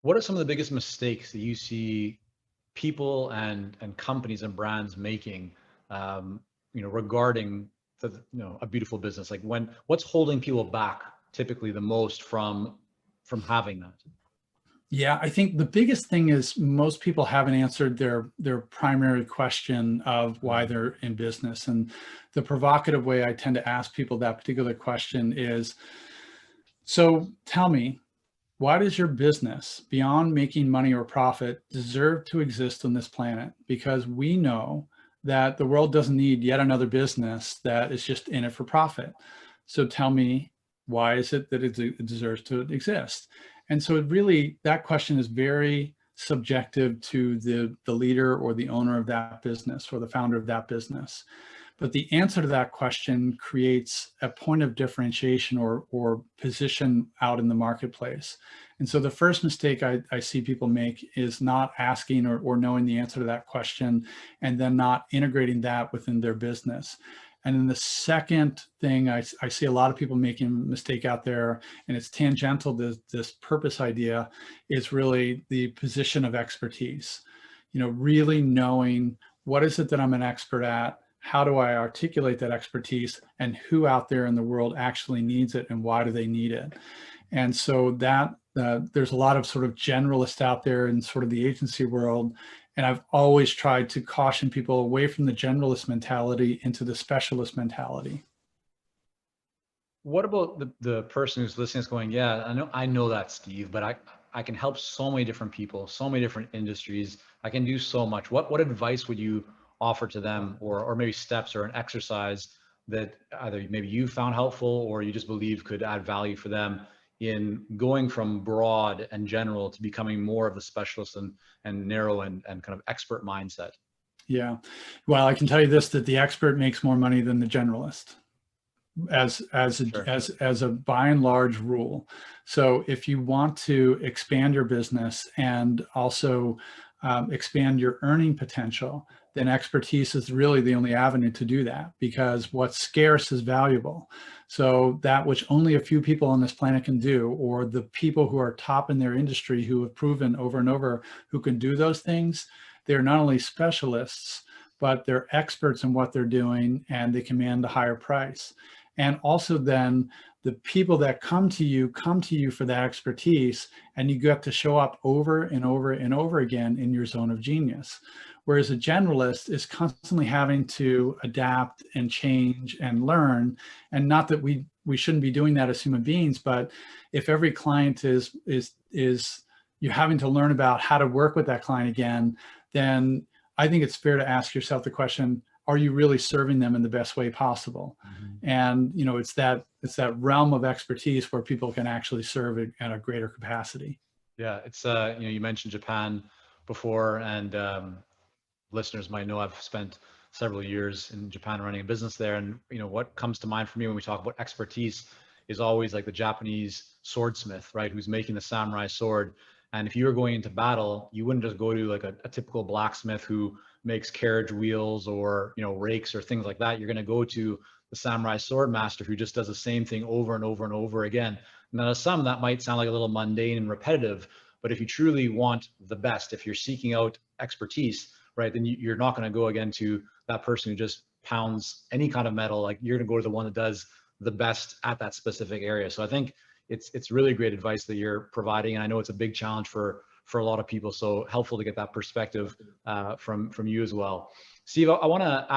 What are some of the biggest mistakes that you see people and companies and brands making, regarding a beautiful business? Like what's holding people back typically the most from having that? Yeah, I think the biggest thing is most people haven't answered their primary question of why Mhm. they're in business. And the provocative way I tend to ask people that particular question is, so tell me, why does your business, beyond making money or profit, deserve to exist on this planet? Because we know that the world doesn't need yet another business that is just in it for profit. So tell me, why is it that it deserves to exist? And so it really, that question is very subjective to the leader or the owner of that business or the founder of that business. But the answer to that question creates a point of differentiation or position out in the marketplace. And so the first mistake I see people make is not asking or knowing the answer to that question and then not integrating that within their business. And then the second thing I see a lot of people making a mistake out there, and it's tangential to this purpose idea, is really the position of expertise. Really knowing what is it that I'm an expert at, how do I articulate that expertise, and who out there in the world actually needs it and why do they need it. And so that there's a lot of sort of generalists out there in sort of the agency world. And I've always tried to caution people away from the generalist mentality into the specialist mentality. What about the person who's listening is going, yeah, I know that, Steve, but I can help so many different people, so many different industries. I can do so much. What advice would you offer to them, or maybe steps or an exercise that either maybe you found helpful or you just believe could add value for them in going from broad and general to becoming more of the specialist and narrow and kind of expert mindset? Yeah. Well, I can tell you this, that the expert makes more money than the generalist, Sure. as a by and large rule. So if you want to expand your business and also expand your earning potential, then expertise is really the only avenue to do that, because what's scarce is valuable. So that which only a few people on this planet can do, or the people who are top in their industry who have proven over and over who can do those things, they're not only specialists, but they're experts in what they're doing and they command a higher price. And also then the people that come to you for that expertise, and you get to show up over and over and over again in your zone of genius. Whereas a generalist is constantly having to adapt and change and learn. And not that we shouldn't be doing that as human beings, but if every client is you having to learn about how to work with that client again, then I think it's fair to ask yourself the question, are you really serving them in the best way possible? Mhm. And it's that realm of expertise where people can actually serve it at a greater capacity. Yeah, it's you mentioned Japan before, and listeners might know I've spent several years in Japan running a business there. And what comes to mind for me when we talk about expertise is always like the Japanese swordsmith, right? Who's making the samurai sword. And if you were going into battle, you wouldn't just go to like a typical blacksmith who makes carriage wheels or rakes or things like that. You're going to go to the samurai sword master who just does the same thing over and over and over again. Now, to some that might sound like a little mundane and repetitive, but if you truly want the best, if you're seeking out expertise, right, then you're not going to go again to that person who just pounds any kind of metal. Like, you're going to go to the one that does the best at that specific area. So I think it's really great advice that you're providing, and I know it's a big challenge for a lot of people. So helpful to get that perspective from you as well. Steve, I want to